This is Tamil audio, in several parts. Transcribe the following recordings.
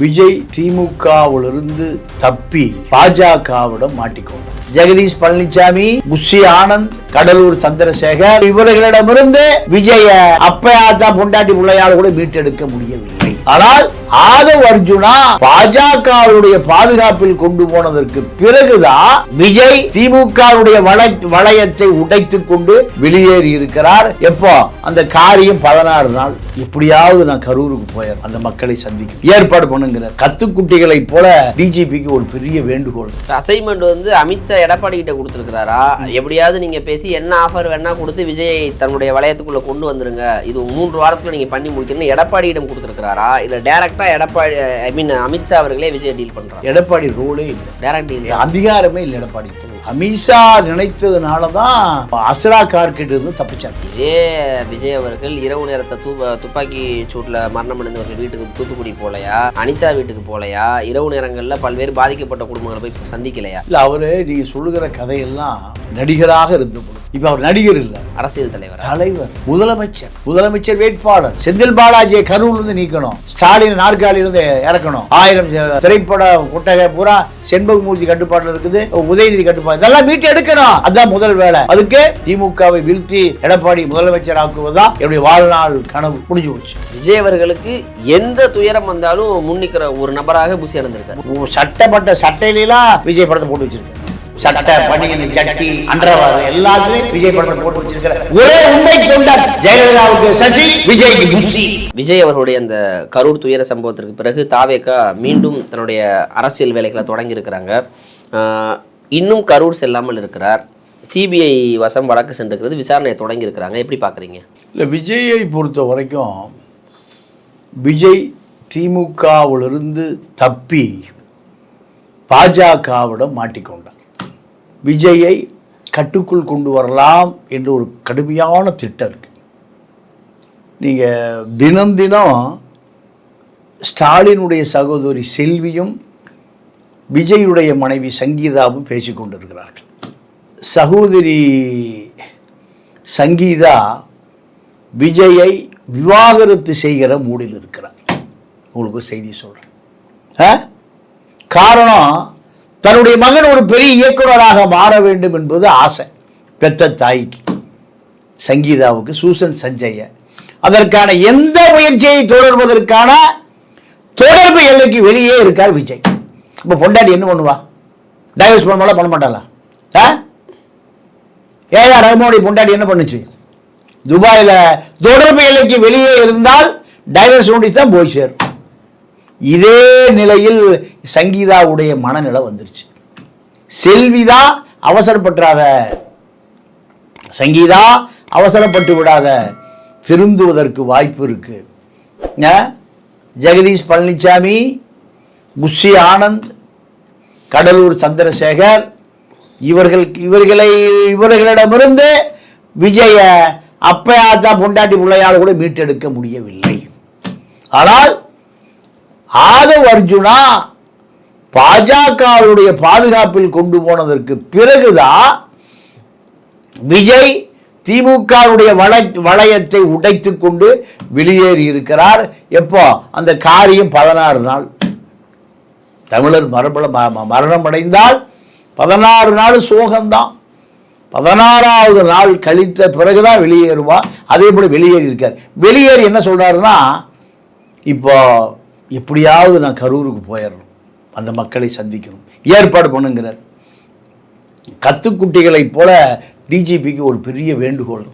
விஜய் திமுகவிலிருந்து தப்பி பாஜகவிடம் மாட்டிக்கொண்டார். ஜெகதீஷ் பழனிசாமி, புஷி ஆனந்த், கடலூர் சந்திரசேகர் இவர்களிடமிருந்து விஜய அப்பயாத்தா பொண்டாட்டி பிள்ளையால் கூட மீட்டெடுக்க முடியவில்லை. ஆனால் ஆதவ் அர்ஜுனா பாஜகவுடைய பாதுகாப்பில் கொண்டு போனதற்கு பிறகுதான் விஜய் திமுகவுடைய வளையத்தை உடைத்துக் கொண்டு வெளியேறி இருக்கிறார். எப்போ அந்த காரியம் 16 நாள் எப்படியாவது நான் கரூருக்கு போயேன், அந்த மக்களை சந்திக்கும் ஏற்பாடு பண்ணுங்கிற கத்துக்குட்டிகளை போல டிஜிபிக்கு ஒரு பெரிய வேண்டுகோள். அசைன்மெண்ட் வந்து அமித்ஷா எடப்பாடி கிட்ட கொடுத்துருக்கிறாரா, எப்படியாவது நீங்க பேசி என்ன ஆஃபர் வேணா கொடுத்து விஜய் தன்னுடைய வளையத்துக்குள்ள கொண்டு வந்துருங்க, இது 3 வாரத்துல நீங்க பண்ணி முடிக்கணும் எடப்பாடியிடம் கொடுத்துருக்கிறாரா, இல்ல டைரக்டா எடப்பாடி அமித்ஷா அவர்களே விஜய் டீல் பண்றாங்க? எடப்பாடி ரோலே இல்லை, டைரக்ட் டீல் அதிகாரமே இல்லை எடப்பாடி. அமித்ஷா நினைத்ததுனாலதான் அஸ்ரா கார்கிட்ட இருந்து தப்பிச்சாங்க. இதே விஜய் அவர்கள் இரவு நேரத்தை துப்பாக்கி சூட்ல மரணம் அடைந்தவர்கள் வீட்டுக்கு தூத்துக்குடி போலையா, அனிதா வீட்டுக்கு போலையா, இரவு நேரங்கள்ல பல்வேறு பாதிக்கப்பட்ட குடும்பங்களை போய் சந்திக்கலையா? இல்ல அவரு நீங்க சொல்லுகிற கதையெல்லாம் நடிகராக இருந்த போது, இப்ப அவர் நடிகர் இல்ல, அரசியல் தலைவர், முதலமைச்சர் வேட்பாளர். செந்தில் பாலாஜியை கரூர்ல இருந்து நீக்கணும், ஸ்டாலின் நாற்காலியில இருந்து இறக்கணும், 1000 திரைப்பட கொட்டகை பூரா செண்பகமூர்த்தி கட்டுப்பாட்டில் இருக்குது, உதயநிதி கட்டுப்பாடு, இதெல்லாம் மீட்டு எடுக்கணும். அதுதான் முதல் வேலை. அதுக்கு திமுகவை வீழ்த்தி எடப்பாடி முதலமைச்சர் ஆக்குவதுதான் என்னுடைய வாழ்நாள் கனவு. முடிஞ்சு போச்சு. விஜய் அவர்களுக்கு எந்த துயரம் வந்தாலும் முன்னிக்கிற ஒரு நபராக புஷி இருந்திருக்காரு. சட்டப்பட்ட சட்டையிலாம் விஜய் படத்தை போட்டு வச்சிருக்காரு. சட்டை, பணியன், ஜட்டி, அண்டர்வேர் எல்லாத்துலயும் விஜய் படத்தை போட்டு வச்சிருக்காரு. ஒரே உண்மை தொண்டர் ஜெயலலிதாவுக்கு சசி, விஜய்க்கு புஷி. விஜய் அவர்களுடைய அந்த கரூர் துயர சம்பவத்திற்கு பிறகு தாவேகா மீண்டும் தன்னுடைய அரசியல் வேலைகளை தொடங்கி இருக்கிறாங்க. இன்னும் கரூர் செல்லாமல் இருக்கிறார். சிபிஐ வசம் வழக்கு சென்றிருக்கிறது, விசாரணையை தொடங்கி இருக்கிறாங்க. எப்படி பார்க்குறீங்க? இல்லை, விஜயை பொறுத்த வரைக்கும் விஜய் திமுகவிலிருந்து தப்பி பாஜகவிடம் மாட்டிக்கொண்டார். விஜயை கட்டுக்குள் கொண்டு வரலாம் என்று ஒரு கடுமையான திட்டம் இருக்கு. நீங்கள் தினம் தினம் ஸ்டாலினுடைய சகோதரி செல்வியும் விஜயுடைய மனைவி சங்கீதாவும் பேசிக்கொண்டிருக்கிறார்கள். சகோதரி சங்கீதா விஜயை விவாகரத்து செய்கிற மூடில் இருக்கிறார். உங்களுக்கு செய்தி சொல்கிறேன். காரணம், தன்னுடைய மகன் ஒரு பெரிய இயக்குநராக மாற வேண்டும் என்பது ஆசை பெத்த தாய்க்கு, சங்கீதாவுக்கு, சூசன் சஞ்சய. அதற்கான எந்த முயற்சியை தொடர்வதற்கான தொடர்பு எல்லைக்கு வெளியே இருக்கார் விஜய். இப்போ பொண்டாட்டி என்ன பண்ணுவா? டைவர்ஸ் பண்ண மாட்டாளா? ஏஆர் ரஹ்மானுடைய பொண்டாட்டி என்ன பண்ணுச்சு? துபாயில் தொடர்பு எல்லைக்கு வெளியே இருந்தால் டைவர்ஸ் நோட்டீஸ் தான் போய் சேரும். இதே நிலையில் சங்கீதாவுடைய மனநிலை வந்துருச்சு. செல்விதா அவசரப்பட்டுறாத, சங்கீதா அவசரப்பட்டு விடாத, திருந்துவதற்கு வாய்ப்பு இருக்கு. ஜெகதீஷ் பழனிசாமி, புஷி ஆனந்த், கடலூர் சந்திரசேகர் இவர்களிடமிருந்து விஜய அப்பயாத்தா பொண்டாட்டி பிள்ளையால் கூட மீட்டெடுக்க முடியவில்லை. ஆனால் ஆதவ் அர்ஜுனா பாஜகவுடைய பாதுகாப்பில் கொண்டு போனதற்கு பிறகுதான் விஜய் திமுகவுடைய வளையத்தை உடைத்துக் கொண்டு வெளியேறி இருக்கிறார். எப்போ அந்த காரியம் 16 நாள். தமிழர் மரணம் அடைந்தால் 16 நாள் சோகம்தான். 16வது நாள் கழித்த பிறகுதான் வெளியேறுவா. அதே போல வெளியேறி இருக்கார். வெளியேறி என்ன சொல்றாருன்னா, இப்போ எப்படியாவது நான் கரூருக்கு போயிடணும், அந்த மக்களை சந்திக்கணும், ஏற்பாடு பண்ணுங்கிறார். கத்துக்குட்டிகளை போல டிஜிபிக்கு ஒரு பெரிய வேண்டுகோள்.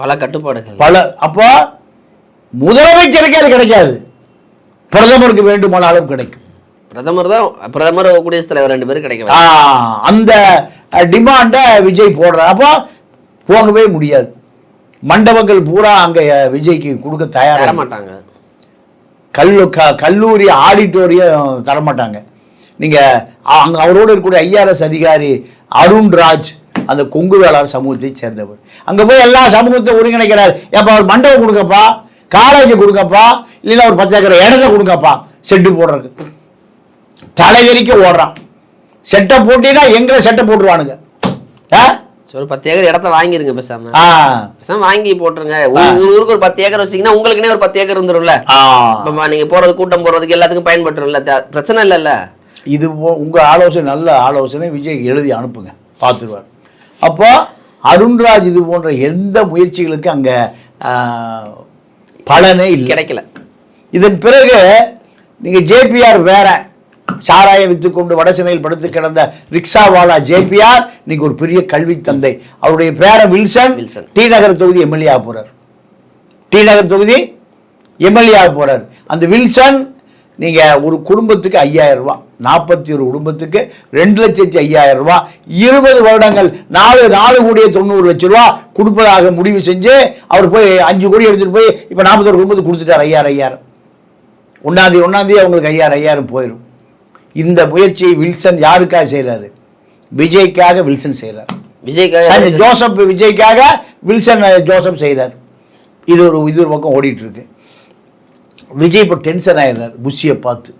பல கட்டுப்பாடுகள் அப்போ முதலமைச்சருக்கே அது கிடைக்காது, பிரதமருக்கு வேண்டுமானாலும் கிடைக்கும். பிரதமர் குடியரசுத் தலைவர் 2 பேரும் கிடைக்கும். அந்த டிமாண்ட விஜய் போடுறார். அப்போ போகவே முடியாது. மண்டபங்கள் பூரா அங்க விஜய்க்கு கொடுக்க தயார மாட்டாங்க. கல்லூரி ஆடிட்டோரியம் தரமாட்டாங்க. நீங்க அங்க அவரோடு இருக்கக்கூடிய ஐஆர்எஸ் அதிகாரி அருண்ராஜ், அந்த கொங்கு வேளாண் சமூகத்தை சேர்ந்தவர், அங்க போய் எல்லா சமூகத்தை ஒருங்கிணைக்கிறார். எப்ப அவர் மண்டபம் கொடுங்கப்பா, காலேஜ் கொடுங்கப்பா, இல்லைன்னா ஒரு 10 ஏக்கர் இடத்தை கொடுங்கப்பா, செட்டு போடுறதுக்கு தலைவரிக்க ஓடுறான். செட்டை போட்டினா எங்களை செட்டை போட்டுருவானுங்க. ஒரு 10 ஏக்கர் இடத்த வாங்கிருங்க பேசாம. ஆ பேசாம வாங்கி போட்டுருங்க. ஒரு ஊருக்கு ஒரு 10 ஏக்கர் வச்சீங்கன்னா உங்களுக்குனே ஒரு 10 ஏக்கர் இருந்துரும்ல. நீங்க போறது கூட்டம் போறதுக்கு எல்லாத்துக்கும் பயன்பட்டுரும்ல, பிரச்சனை இல்லைல்ல. இது உங்க ஆலோசனை நல்ல ஆலோசனை. விஜய் எழுதி அனுப்புங்க, பார்த்துருவார். அப்போ அருண்ராஜ் இது போன்ற எந்த முயற்சிகளுக்கு அங்க பலனே இல்லை, கிடைக்கல. இதன் பிறகு நீங்க ஜேபிஆர் வேற சாராயம் வித்துக்கொண்டு வடசென்னையில் படுத்து கிடந்த ரிக்ஷாவாலா ஜேபிஆர் இன்னைக்கு ஒரு பெரிய கல்வி தந்தை. அவருடைய பேரன் வில்சன் டி நகர் தொகுதி எம்எல்ஏ ஆக போறார். டி நகர் தொகுதி எம்எல்ஏ ஆக போறார். அந்த வில்சன் நீங்க ஒரு குடும்பத்துக்கு 5000 ரூபாய், 41 குடும்பத்துக்கு 2,05,000 ரூபாய், 20 வருடங்கள் 4,90,00,000 கொடுப்பதாக முடிவு செஞ்சு அவர் போய் 5 கோடி எடுத்துட்டு போய் இப்ப 41 குடும்பத்துக்கு கொடுத்துட்டார். 5000 ஒன்னாந்தேதி அவங்களுக்கு 5000 போயிடும். இந்த முயற்சியை வில்சன் யாருக்காக செய்யறாரு? விஜய்க்காக வில்சன் செய்யறாரு. ஜோசப் விஜய்க்காக வில்சன் ஜோசப் செய்யறாரு. இது ஒரு பக்கம் ஓடிட்டு இருக்கு. விஜய் இப்போ டென்ஷன் ஆயிடுறார் புஷியை பார்த்து,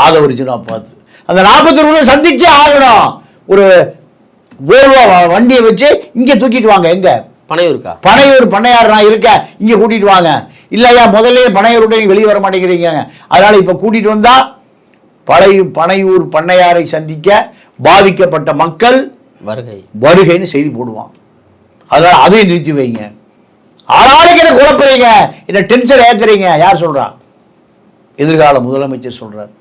ஆதவர்ஜுனா பார்த்து. அந்த 41 சந்திச்சே ஆகணும். ஒரு வேர்வா வண்டியை வச்சு இங்கே தூக்கிட்டு வாங்க. எங்க பனையூர் பண்ணையார் நான் இருக்கேன், இங்கே கூட்டிட்டு வாங்க. இல்லையா முதல்ல பனையூர் விட்டு வெளியே வர மாட்டேங்கிறீங்க. அதனால இப்போ கூட்டிட்டு வந்தா பனையூர் பண்ணையாரை சந்திக்க பாதிக்கப்பட்ட மக்கள் வருகைன்னு செய்தி போடுவான். அதனால அதையும் நிறுத்தி வைங்க. ஆளாளுக்கு என்ன குழப்பறீங்க, என்ன டென்ஷன் ஏத்துறீங்க? யார் சொல்றா? எதிர்கால முதலமைச்சர் சொல்றார்.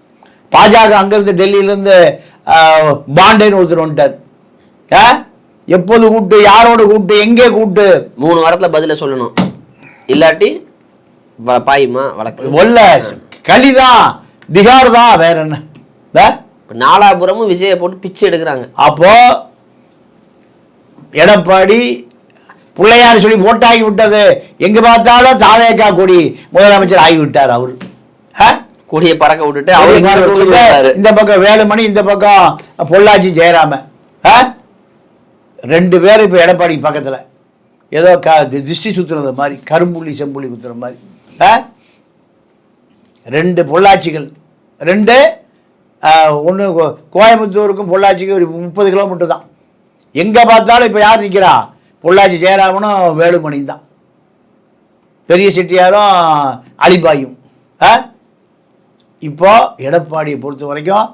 பாஜக அங்கிருந்து டெல்லியிலிருந்து பாண்டேன்னு ஒருத்தர் வந்துட்டார். எப்போது கூட்டு, யாரோட கூட்டு, எங்கே கூட்டு? 3 வாரத்துல பதில சொல்லணும், இல்லாட்டி பாயுமா வழக்கு. ஒல்ல களிதான், திகார் தான், வேற என்ன? நாலாபுரமும் விஜயை போட்டு பிச்சு எடுக்கிறாங்க. அப்போ எடப்பாடி பிள்ளையார் சொல்லி போட்டாகி விட்டது. எங்க பார்த்தாலும் தாவேக்கா கொடி முதலமைச்சர் ஆகிவிட்டார். அவரு கொடியை பறக்க விட்டுட்டு அவரு இந்த பக்கம் வேலுமணி, இந்த பக்கம் பொள்ளாச்சி ஜெயராம, 2 பேர் இப்ப எடப்பாடி பக்கத்துல ஏதோ திருஷ்டி சுத்துறது மாதிரி, கரும்புள்ளி செம்புள்ளி குத்துற மாதிரி. 2 பொள்ளாச்சிகள், 2 ஒன்று கோயம்புத்தூருக்கும் பொள்ளாச்சிக்கும் ஒரு 30 கிலோமீட்டர் தான். எங்க பார்த்தாலும் இப்ப யார் நிற்கிறா? பொள்ளாச்சி ஜெயராமனும் வேலுமணியும் தான். பெரிய செட்டியாரும் அலிபாயும். இப்போ எடப்பாடியை பொறுத்த வரைக்கும்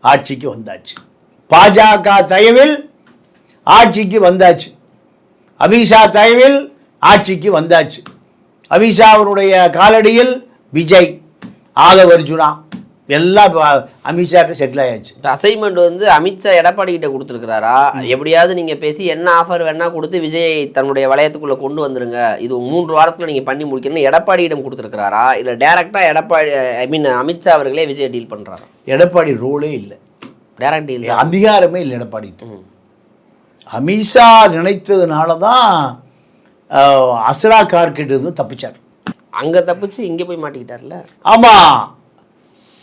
ஆட்சிக்கு வந்தாச்சு. பாஜக தயவில் ஆட்சிக்கு வந்தாச்சு. அமித்ஷா தயவில் ஆட்சிக்கு வந்தாச்சு. அமித்ஷாவினுடைய காலடியில் விஜய், ஆதவர்ஜுனா எல்லாம் அமித்ஷா செட்டில் ஆயாச்சு. அசைன்மெண்ட் வந்து அமித்ஷா எடப்பாடி கிட்ட கொடுத்துருக்கிறாரா? எப்படியாவது நீங்க பேசி என்ன ஆஃபர் வேணா கொடுத்து விஜய் தன்னுடைய வளையத்துக்குள்ள கொண்டு வந்துருங்க, இது 3 வாரத்துல நீங்க பண்ணி முடிக்கணும்னு எடப்பாடியிடம் கொடுத்துருக்கிறாரா? இல்ல டைரக்டா எடப்பாடி அமித்ஷா அவர்களே விஜய் டீல் பண்றாரா? எடப்பாடி ரோலே இல்லை, டைரக்ட் டீல், அதிகாரமே இல்லை எடப்பாடி. அமித்ஷா நினைத்ததுனால தான் அஸ்ரா கார்கிட்ட இருந்து தப்பிச்சார். அங்க தப்பிச்சு இங்க போய் மாட்டிக்கிட்டார்ல. ஆமா,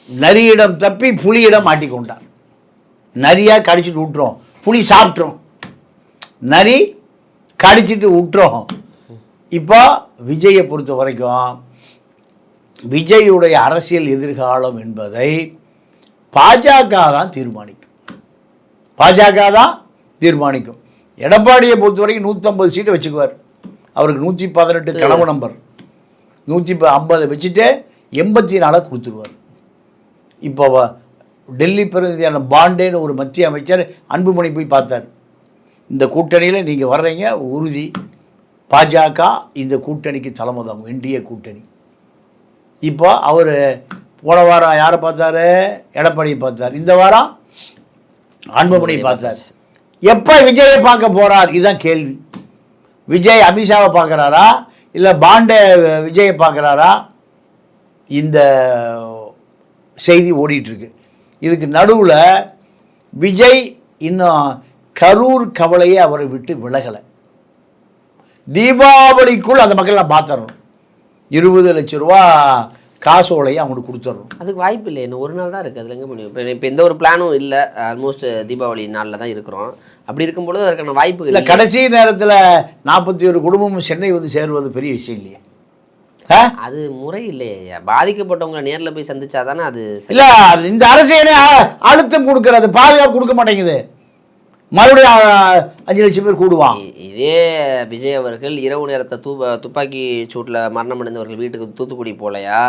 நரியிடம் தப்பி புலியிடம் மாட்டிக்கொண்டார். நரியா கடிச்சிட்டு விட்டுறோம், புலி சாப்பிட்றோம், நரி கடிச்சிட்டு விட்டுறோம். இப்போ விஜயை பொறுத்த வரைக்கும் விஜயுடைய அரசியல் எதிர்காலம் என்பதை பாஜக தான் தீர்மானிக்கும். பாஜக தான் தீர்மானிக்கும். எடப்பாடியை பொறுத்த வரைக்கும் 150 சீட்டை வச்சுக்குவார். அவருக்கு 118 கனவு நம்பர், 150 வச்சுட்டு 84 கொடுத்துருவார். இப்போ டெல்லி பிரதிநிதியான பாண்டேன்னு ஒரு மத்திய அமைச்சர் அன்புமணி போய் பார்த்தார். இந்த கூட்டணியில் நீங்கள் வர்றீங்க உறுதி, பாஜக இந்த கூட்டணிக்கு தலைமை தாங்கும், என்டிஏ கூட்டணி. இப்போ அவர் போன வாரம் யாரை பார்த்தாரு? எடப்பாடியை பார்த்தார். இந்த வாரம் அன்புமணியை பார்த்தார். எப்போ விஜயை பார்க்க போகிறார்? இதுதான் கேள்வி. விஜய் அமித்ஷாவை பார்க்குறாரா இல்லை பாண்டே விஜயை பார்க்குறாரா? இந்த செய்தி ஓடிட்டுருக்கு. இதுக்கு நடுவில் விஜய் இன்னும் கரூர் கவலையை அவரை விட்டு விலகலை. தீபாவளிக்குள் அந்த மக்கள்லாம் பார்த்துடணும். 20 லட்சம் ரூபா காசோலையை அவங்களுக்கு கொடுத்துடணும். அதுக்கு வாய்ப்பு இல்லை, இன்னும் 1 நாள் தான் இருக்குது. அதில் எங்கே முடியும்? இப்போ எந்த ஒரு பிளானும் இல்லை. ஆல்மோஸ்ட் தீபாவளி நாளில் தான் இருக்கிறோம். அப்படி இருக்கும்பொழுது அதற்கான வாய்ப்பு இல்லை. கடைசி நேரத்தில் 41 குடும்பமும் சென்னை வந்து சேருவது பெரிய விஷயம் இல்லையே. அது முறை இல்லையா? பாதிக்கப்பட்டவங்களை நேரில் போய் சந்திச்சாதானே அது இல்லை. இந்த அரசியலே அழுத்தம் கொடுக்கறது, பாதுகாப்பு கொடுக்க மாட்டேங்குது. மறுபடியும் 5 லட்சம் பேர் கூடுவான். இதே விஜய் அவர்கள் இரவு நேரத்தை துப்பாக்கி சூட்டில் மரணம் அடைந்தவர்கள் வீட்டுக்கு தூத்துக்குடி போகலையா,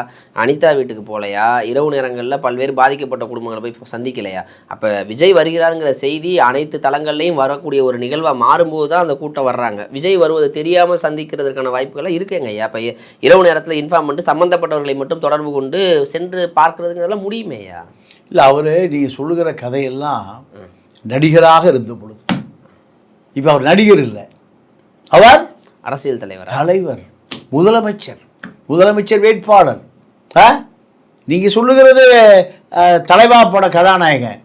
அனிதா வீட்டுக்கு போகலையா, இரவு நேரங்களில் பல்வேறு பாதிக்கப்பட்ட குடும்பங்களை போய் சந்திக்கலையா? அப்போ விஜய் வருகிறாருங்கிற செய்தி அனைத்து தளங்கள்லையும் வரக்கூடிய ஒரு நிகழ்வாக மாறும்போது தான் அந்த கூட்டம் வர்றாங்க. விஜய் வருவது தெரியாமல் சந்திக்கிறதுக்கான வாய்ப்புகள்லாம் இருக்குங்க ஐயா. அப்போ இரவு நேரத்தில் இன்ஃபார்ம் பண்ணிட்டு சம்மந்தப்பட்டவர்களை மட்டும் தொடர்பு கொண்டு சென்று பார்க்குறதுங்கிறதெல்லாம் முடியுமே ஐயா? இல்லை, அவர் நீங்கள் சொல்லுகிற கதையெல்லாம் நடிகராக இருந்த பொழுது. இப்போ அவர் நடிகர் இல்லை, அவர் அரசியல் தலைவர், முதலமைச்சர் வேட்பாளர். நீங்கள் சொல்லுகிறது தலைவா பட கதாநாயகன்,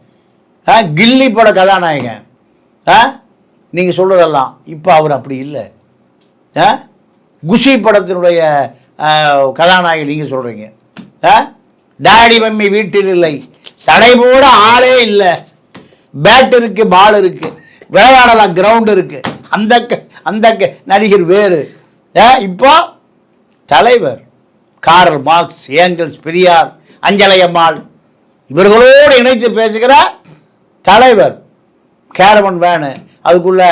கில்லி பட கதாநாயகன், நீங்கள் சொல்கிறதெல்லாம். இப்போ அவர் அப்படி இல்லை. குஷி படத்தினுடைய கதாநாயகன் நீங்கள் சொல்கிறீங்க. டாடி மம்மி வீட்டில் இல்லை, தடை போட ஆளே இல்லை, பேட் இருக்கு, பால் இருக்கு, விளையாடலாம், கிரவுண்ட் இருக்கு, அந்த நடிகர் வேறு. இப்போ தலைவர் காரல் மார்க்ஸ், ஏங்கல்ஸ், பெரியார், அஞ்சலை அம்மாள் இவர்களோடு இணைத்து பேசுகிற தலைவர். கேரவன் வேனு, அதுக்குள்ள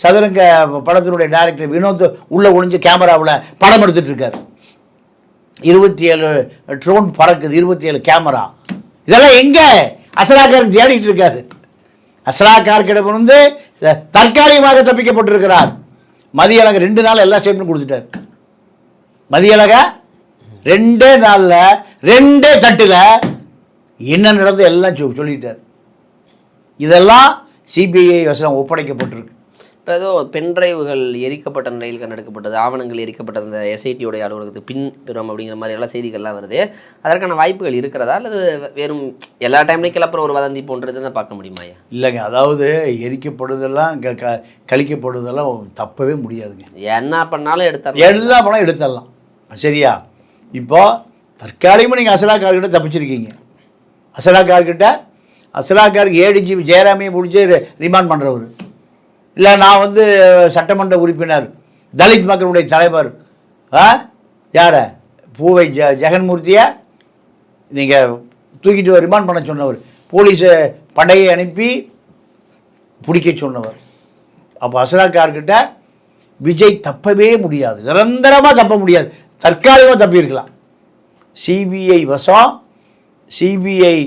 சதுரங்க படத்தினுடைய டைரக்டர் வினோத் உள்ள ஒளிஞ்சு கேமராவில் படம் எடுத்துட்டு இருக்காரு. 27 ட்ரோன் பறக்குது, 27 கேமரா. இதெல்லாம் எங்க அசலாக்கார் தேடிட்டு இருக்காரு. அசலாக்கார்கிடம் வந்து தற்காலிகமாக தப்பிக்கப்பட்டிருக்கிறார். மதியழக 2 நாள் எல்லா ஸ்டேட்மெண்ட் கொடுத்துட்டார். மதியழக 2 நாளில் 2 தட்டில் என்ன நடந்து எல்லாம் சொல்லிட்டார். இதெல்லாம் சிபிஐ வசம் ஒப்படைக்கப்பட்டிருக்கு. இப்போ ஏதோ பென்ட்ரைவுகள் எரிக்கப்பட்ட நிலையில் கண்டெடுக்கப்பட்டது, ஆவணங்கள் எரிக்கப்பட்ட அந்த எஸ்ஐடியோடைய அலுவலகத்துக்கு பின்புறம் அப்படிங்கிற மாதிரி எல்லாம் செய்திகள்லாம் வருது. அதற்கான வாய்ப்புகள் இருக்கிறதா, அல்லது வெறும் எல்லா டைம்லையும் கிளப்புற ஒரு வதந்தி போன்றது தான் பார்க்க முடியுமா? இல்லைங்க, அதாவது எரிக்கப்படுவதெல்லாம் கழிக்கப்படுவதெல்லாம் தப்பவே முடியாதுங்க. என்ன பண்ணாலும் எல்லா பணம் எடுத்துடலாம். சரியா? இப்போ தற்காலிகமாக நீங்கள் அசலாக்கார்கிட்ட தப்பிச்சிருக்கீங்க. அசலாக்காருக்கு ஏடிஜி ஜெயராமையை பிடிச்சி ரிமாண்ட் பண்ணுறவர் இல்லை. நான் வந்து சட்டமன்ற உறுப்பினர், தலித் மக்களுடைய தலைவர், யார பூவை ஜெகன்மூர்த்தியை நீங்கள் தூக்கிட்டு ரிமாண்ட் பண்ண சொன்னவர், போலீஸ் படையை அனுப்பி பிடிக்க சொன்னவர். அப்போ அசலாக்கார்கிட்ட விஜய் தப்பவே முடியாது, நிரந்தரமாக தப்ப முடியாது, தற்காலிகமாக தப்பியிருக்கலாம். சிபிஐ வசம், சிபிஐ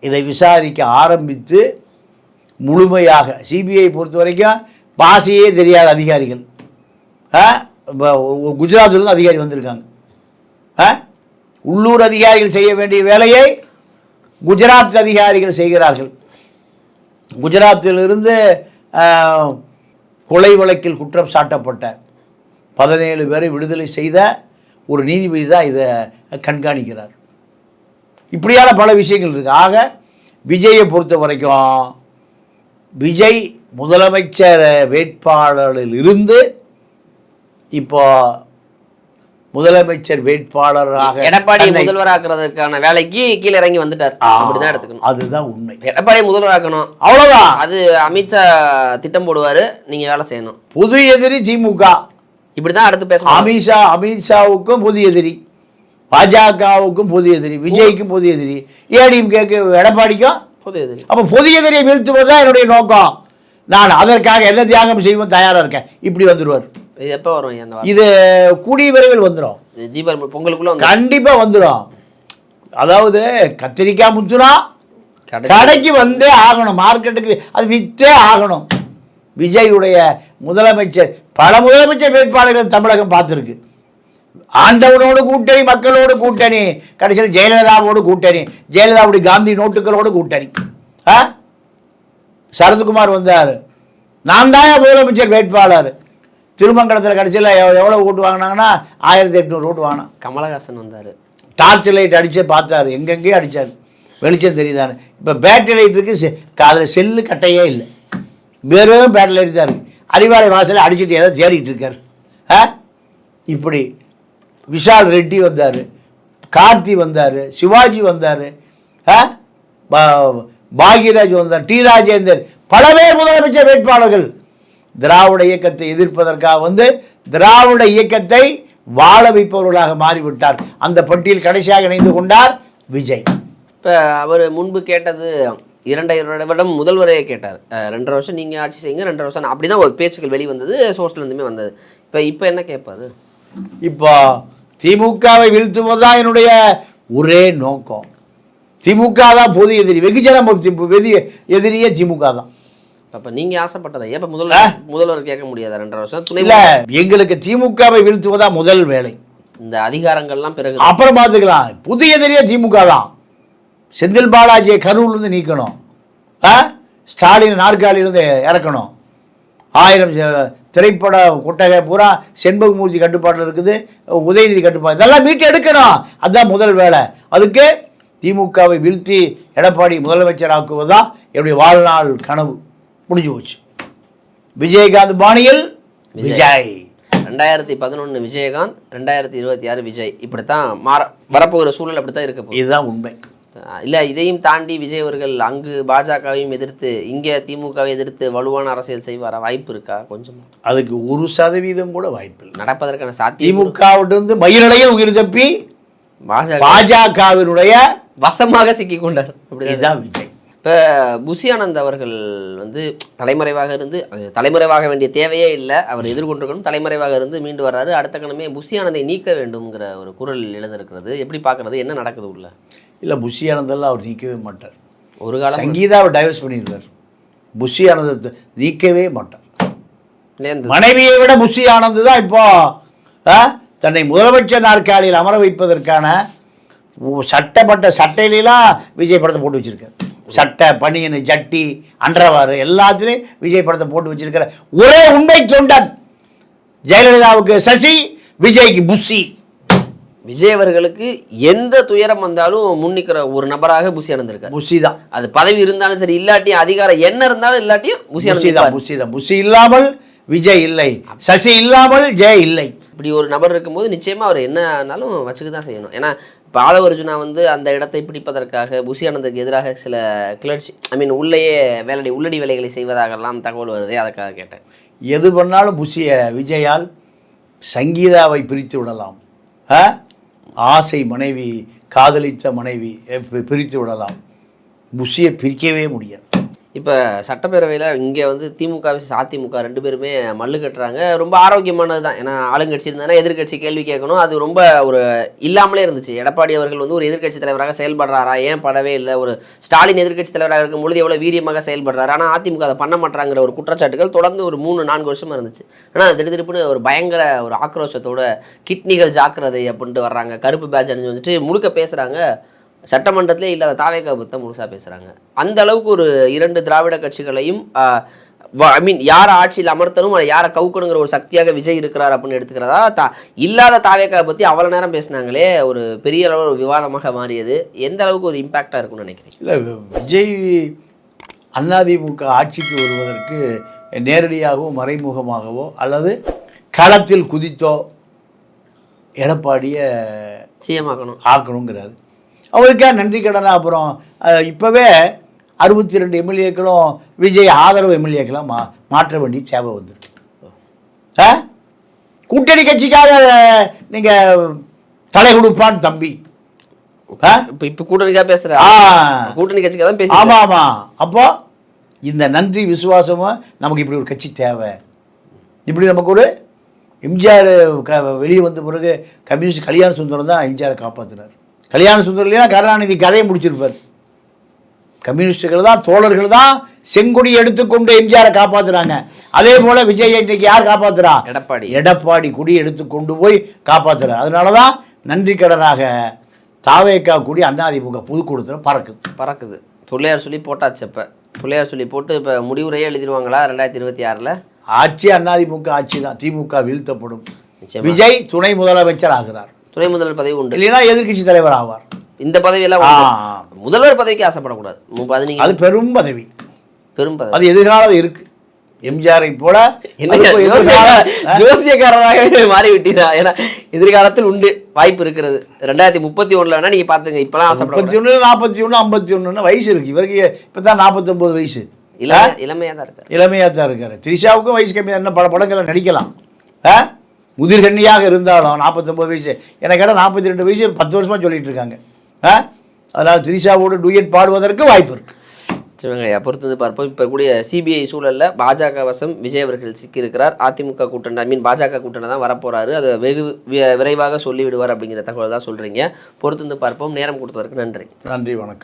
இதை விசாரிக்க ஆரம்பித்து முழுமையாக, சிபிஐ பொறுத்த வரைக்கும் பாஷையே தெரியாத அதிகாரிகள், குஜராத்திலிருந்து அதிகாரி வந்திருக்காங்க. உள்ளூர் அதிகாரிகள் செய்ய வேண்டிய வேலையை குஜராத் அதிகாரிகள் செய்கிறார்கள். குஜராத்திலிருந்து கொலை வழக்கில் குற்றம் சாட்டப்பட்ட 17 பேரை விடுதலை செய்த ஒரு நீதிபதி தான் இதை கண்காணிக்கிறார். இப்படியான பல விஷயங்கள் இருக்குது. ஆக விஜயை பொறுத்த வரைக்கும் விஜய் முதலமைச்சர் வேட்பாளரில் இருந்து இப்போ முதலமைச்சர் வேட்பாளராக எடப்பாடி முதல்வராக்குறதுக்கான வேலைக்கு கீழே இறங்கி வந்துட்டார். அப்படிதான் எடுத்துக்கணும். அதுதான் உண்மை. எடப்பாடி முதல்வராக்கணும், அவ்வளவுதான். அது அமித்ஷா திட்டம் போடுவாரு, நீங்க வேலை செய்யணும். புது எதிரி திமுக, இப்படிதான் அடுத்து பேசணும். அமித்ஷாவுக்கும் புது எதிரி, பாஜகவுக்கும் பொது எதிரி, விஜய்க்கும் பொது எதிரி, ஏடிஎம்கேக்கு எடப்பாடிக்கும் பொது எதிரி. அப்போ பொது எதிரியை வீழ்த்துவது தான் என்னுடைய நோக்கம். நான் அதற்காக என்ன தியாகம் செய்வோம் தயாராக இருக்கேன். இப்படி வந்துடுவார். இது எப்போ வரும்? இது கூடிய விரைவில் வந்துடும். தீபாவளி பொங்கலுக்குள்ள கண்டிப்பாக வந்துடும். அதாவது கத்திரிக்காய் முத்துனா கடைக்கு வந்தே ஆகணும், மார்க்கெட்டுக்கு அது விற்றே ஆகணும். விஜயுடைய முதலமைச்சர், பல முதலமைச்சர் வேட்பாளர்கள் தமிழகம் பார்த்துருக்கு. ஆண்டவனோடு கூட்டணி, மக்களோடு கூட்டணி, கடைசியில் ஜெயலலிதாவோடு கூட்டணி, ஜெயலலிதாவுடைய காந்தி நோட்டுகளோடு கூட்டணி. சரத்குமார் வந்தார், நான் தான் முதலமைச்சர் வேட்பாளர். திருமங்கலத்தில் கடைசியில் எவ்வளோ ஓட்டு வாங்கினாங்கன்னா 1800 ஓட்டு வாங்கினான். கமலஹாசன் வந்தார், டார்ச் லைட் அடித்து பார்த்தாரு, எங்கெங்கேயும் அடித்தார், வெளிச்சம் தெரியுதானு. இப்போ பேட்டரி லைட் இருக்குது, அதில் செல்லு கட்டையே இல்லை, வெறும் பேட்டரி லைட் தான் இருக்குது. அறிவாலய வாசலில் அடிச்சுட்டு ஏதோ தேடிட்டு இருக்கார். இப்படி விஷால் ரெட்டி வந்தார், கார்த்தி வந்தார், சிவாஜி வந்தார், பாக்யராஜ் வந்தார், டி ராஜேந்தர், பல பேர் முதலமைச்சர் வேட்பாளர்கள். திராவிட இயக்கத்தை எதிர்ப்பதற்காக வந்து திராவிட இயக்கத்தை வாழ வைப்பவர்களாக மாறிவிட்டார். அந்த பட்டியல் கடைசியாக இணைந்து கொண்டார் விஜய். இப்போ அவர் முன்பு கேட்டது 2.5 வருடம் முதல்வரே கேட்டார். 2.5 வருஷம் நீங்கள் ஆட்சி செய்யுங்க, 2.5 வருஷம் அப்படி தான் ஒரு பேச்சுக்கள் வெளிவந்தது, சோர்ஸ்லேருந்துமே வந்தது. இப்போ என்ன கேட்பாது? இப்போ திமுகவை வீழ்த்துவதுதான் என்னுடைய ஒரே நோக்கம். திமுக தான் பொது எதிரி, வெகுஜன எதிரியே திமுக தான். அப்போ நீங்கள் ஆசைப்பட்டதை ஏன் முதல்வர் கேட்க முடியாதா? 2.5 வருஷம் துணை இல்லை, எங்களுக்கு திமுகவை வீழ்த்துவதா முதல் வேலை. இந்த அதிகாரங்கள்லாம் பிறகு அப்புறம் பார்த்துக்கலாம். புது எதிரியே திமுக தான். செந்தில் பாலாஜியை கரூர்லேருந்து நீக்கணும், ஸ்டாலின் நாற்காலியிலிருந்து இறக்கணும், 1000 திரைப்பட கொட்டகை பூரா செண்பகமூர்த்தி கட்டுப்பாட்டில் இருக்குது, உதயநிதி கட்டுப்பாடு, இதெல்லாம் மீட்டு எடுக்கணும். அதுதான் முதல் வேலை. அதுக்கு திமுகவை வீழ்த்தி எடப்பாடி முதலமைச்சர் ஆக்குவதுதான் என்னுடைய வாழ்நாள் கனவு. முடிஞ்சு போச்சு. விஜயகாந்த் பாணியில் விஜய். 2011 விஜயகாந்த், 2026 விஜய். இப்படித்தான் வரப்போகிற சூழல் அப்படித்தான் இருக்க போகுது. இதுதான் உண்மை. இல்லை, இதையும் தாண்டி விஜய் அவர்கள் அங்கு பாஜகவையும் எதிர்த்து இங்கே திமுகவை எதிர்த்து வலுவான அரசியல் செய்வாரா? வாய்ப்பு இருக்கா? கொஞ்சம் அதுக்கு 1% கூட வாய்ப்பு இல்லை. நடப்பதற்கான சாத்தியம். திமுகவிலிருந்து மயிரிழையில் உயிர் தப்பி பாஜகவினுடைய வசமாக சிக்கி கொண்டார். இதுதான் விஜய். இப்போ புஷி ஆனந்த் அவர்கள் தலைமறைவாக இருந்து, அது தலைமறைவாக வேண்டிய தேவையே இல்லை, அவர் எதிர்கொண்டிருக்கணும், தலைமறைவாக இருந்து மீண்டு வர்றாரு. அடுத்த கணமே புஷி ஆனந்தை நீக்க வேண்டும்ங்கிற ஒரு குரல் எழுந்திருக்கிறது. எப்படி பார்க்குறது? என்ன நடக்குது உள்ள? இல்லை, புஷி ஆனந்தெல்லாம் அவர் நீக்கவே மாட்டார். ஒரு காலம் சங்கீதாவை டைவர்ஸ் பண்ணியிருக்கார். புஷி ஆனந்தத்தை நீக்கவே மாட்டார். மனைவியை விட புஷி ஆனந்த் தான் இப்போ தன்னை முதலமைச்சர் நாற்காலியில் அமர வைப்பதற்கான சட்டப்பட்ட சட்டையிலாம் விஜய் படத்தை போட்டு வச்சிருக்கார். சட்டை, பனியன், ஜட்டி, அன்றவாறு எல்லாத்துலேயும் விஜய் படத்தை போட்டு வச்சிருக்கிற ஒரே உண்மை தொண்டன். ஜெயலலிதாவுக்கு சசி, விஜய்க்கு புஷி. விஜய் அவர்களுக்கு எந்த துயரம் வந்தாலும் முன்னிக்கிற ஒரு நபராக புஷி ஆனந்த் இருக்கார். புஷி தான். அது பதவி இருந்தாலும் சரி, இல்லாட்டியும் அதிகாரம் என்ன இருந்தாலும் இல்லாட்டியும் புஷி ஆனந்த் தான். புஷி தான். புஷி இல்லாமல் விஜய் இல்லை, சசி இல்லாமல் ஜெய் இல்லை. இப்படி ஒரு நபர் இருக்கும்போது நிச்சயமாக அவர் என்ன ஆனாலும் வச்சுக்க தான் செய்யணும். ஏன்னா இப்போ ஆதவர்ஜுனா அந்த இடத்தை பிடிப்பதற்காக புஷி ஆனந்துக்கு எதிராக சில கிளர்ச்சி, உள்ளேயே உள்ளடி வேலைகளை செய்வதாகலாம் தகவல் வருதே, அதுக்காக கேட்டேன். எது பண்ணாலும் புஷியை விஜயால் சங்கீதாவை பிரித்து விடலாம். ஆசை மனைவி, காதலித்த மனைவி பிரித்து விடலாம். புஷியை பிரிக்கவே முடியாது. இப்போ சட்டப்பேரவையில் இங்கே திமுக அதிமுக 2 பேருமே மல்லு கட்டுறாங்க. ரொம்ப ஆரோக்கியமானது தான். ஏன்னா ஆளுங்கட்சி இருந்தாங்கன்னா எதிர்கட்சி கேள்வி கேட்கணும். அது ரொம்ப ஒரு இல்லாமலே இருந்துச்சு. எடப்பாடி அவர்கள் ஒரு எதிர்கட்சி தலைவராக செயல்படுறாரா? ஏன் படவே இல்லை? ஒரு ஸ்டாலின் எதிர்கட்சி தலைவராக இருக்கும் பொழுது எவ்வளோ வீரியமாக செயல்படுறாரு. ஆனால் அதிமுக அதை பண்ண மாட்டாங்கிற ஒரு குற்றச்சாட்டுகள் தொடர்ந்து ஒரு 3-4 வருஷமாக இருந்துச்சு. ஆனால் திடீர்னு ஒரு பயங்கர ஒரு ஆக்ரோஷத்தோட கிட்னிகள் ஜாக்கிரதை அப்படின்ட்டு வர்றாங்க. கருப்பு பேட்ச் அணிஞ்சு முழுக்க பேசுகிறாங்க. சட்டமன்றத்திலே இல்லாத தாவேகா பற்றி முழுசாக பேசுகிறாங்க. அந்த அளவுக்கு ஒரு 2 திராவிட கட்சிகளையும் யாரை ஆட்சியில் அமர்த்தணும், யாரை கவுக்கணுங்கிற ஒரு சக்தியாக விஜய் இருக்கிறார் அப்படின்னு எடுத்துக்கிறதா இல்லாத தாவேகா பற்றி அவ்வளோ நேரம் பேசினாங்களே, ஒரு பெரிய அளவு ஒரு விவாதமாக மாறியது. எந்த அளவுக்கு ஒரு இம்பேக்டாக இருக்கும்னு நினைக்கிறேன்? இல்லை, விஜய் அதிமுக ஆட்சிக்கு வருவதற்கு நேரடியாகவோ மறைமுகமாகவோ அல்லது களத்தில் குதித்தோ எடப்பாடியை சிஎம் ஆக்கணுங்கிறாரு. அவருக்கா நன்றி கடனா? அப்புறம் இப்போவே 62 எம்எல்ஏக்களும் விஜய் ஆதரவு எம்எல்ஏக்கெல்லாம் மாற்ற வேண்டிய தேவை வந்துருக்கு. கூட்டணி கட்சிக்காக நீங்கள் தலை கொடுப்பான் தம்பி. இப்போ கூட்டணிக்காக பேசுகிற கூட்டணி கட்சிக்காக தான் பேச. ஆமாம் ஆமாம். அப்போ இந்த நன்றி விசுவாசமும் நமக்கு இப்படி ஒரு கட்சி தேவை. இப்படி நமக்கு ஒரு எம்ஜிஆர் வெளியே வந்த பிறகு கம்யூனிஸ்ட் கல்யாண சுந்தரம் தான் எம்ஜிஆரை காப்பாற்றினார். கல்யாண சுந்தரம் இல்லைன்னா கருணாநிதி கதையை முடிச்சிருப்பார். கம்யூனிஸ்டுகள் தான், தோழர்கள் தான் செங்கொடி எடுத்துக்கொண்டு எம்ஜிஆரை காப்பாற்றுறாங்க. அதே போல் விஜய் இன்னைக்கு யார் காப்பாற்றுறா? எடப்பாடி கொடி எடுத்துக்கொண்டு போய் காப்பாற்றுறார். அதனால தான் நன்றி கடனாக தாவேகா கொடி அதிமுக பொதுக்கூடத்தில் பறக்குது. பிள்ளையார் சொல்லி போட்டாச்சு. இப்போ பிள்ளையார் சொல்லி போட்டு இப்போ முடிவுரையே எழுதிடுவாங்களா 2026? ஆட்சி அதிமுக ஆட்சி தான். திமுக வீழ்த்தப்படும். விஜய் துணை முதலமைச்சர் ஆகிறார். துணை முதல்வர் பதவி உண்டு, இல்லைன்னா எதிர்கட்சி தலைவர் ஆவார். இந்த பதவியெல்லாம் முதல்வர் பதவிக்கு ஆசைப்படக்கூடாது. அது பெரும் பதவி. அது எதிர்காலம் இருக்கு. எம்ஜிஆரை போல ஜோசியக்காரராக மாறிவிட்டீரா? ஏன்னா எதிர்காலத்தில் உண்டு, வாய்ப்பு இருக்கிறது. 2031 வேணா நீங்க பாத்துங்க. இப்பெல்லாம் 31, 41, 51 வயசு இருக்கு. இவருக்கு இப்பதான் 49 வயசு. இளமையா தான் இருக்காரு. திரிஷாவுக்கும் வயசு கம்மியா, என்ன பல படங்களை நடிக்கலாம். முதிர்கண்ணியாக இருந்தாலும் 49 வயசு. எனக்கு கேட்டால் 42 வயசு 10 வருஷமாக சொல்லிட்டு இருக்காங்க. அதனால் திரிஷாவோடு டூயட் பாடுவதற்கு வாய்ப்பு இருக்குது. சிவகங்கையா பொறுத்து வந்து பார்ப்போம். இப்போ கூடிய சிபிஐ சூழலில் பாஜக வசம் விஜய் அவர்கள் சிக்கியிருக்கிறார். அதிமுக கூட்டணி பாஜக கூட்டணி தான் வரப்போறாரு. அதை வெகு விரைவாக சொல்லிவிடுவார் அப்படிங்கிற தகவல் தான் சொல்றீங்க. பொறுத்து வந்து பார்ப்போம். நேரம் கொடுத்ததற்கு நன்றி. நன்றி, வணக்கம்.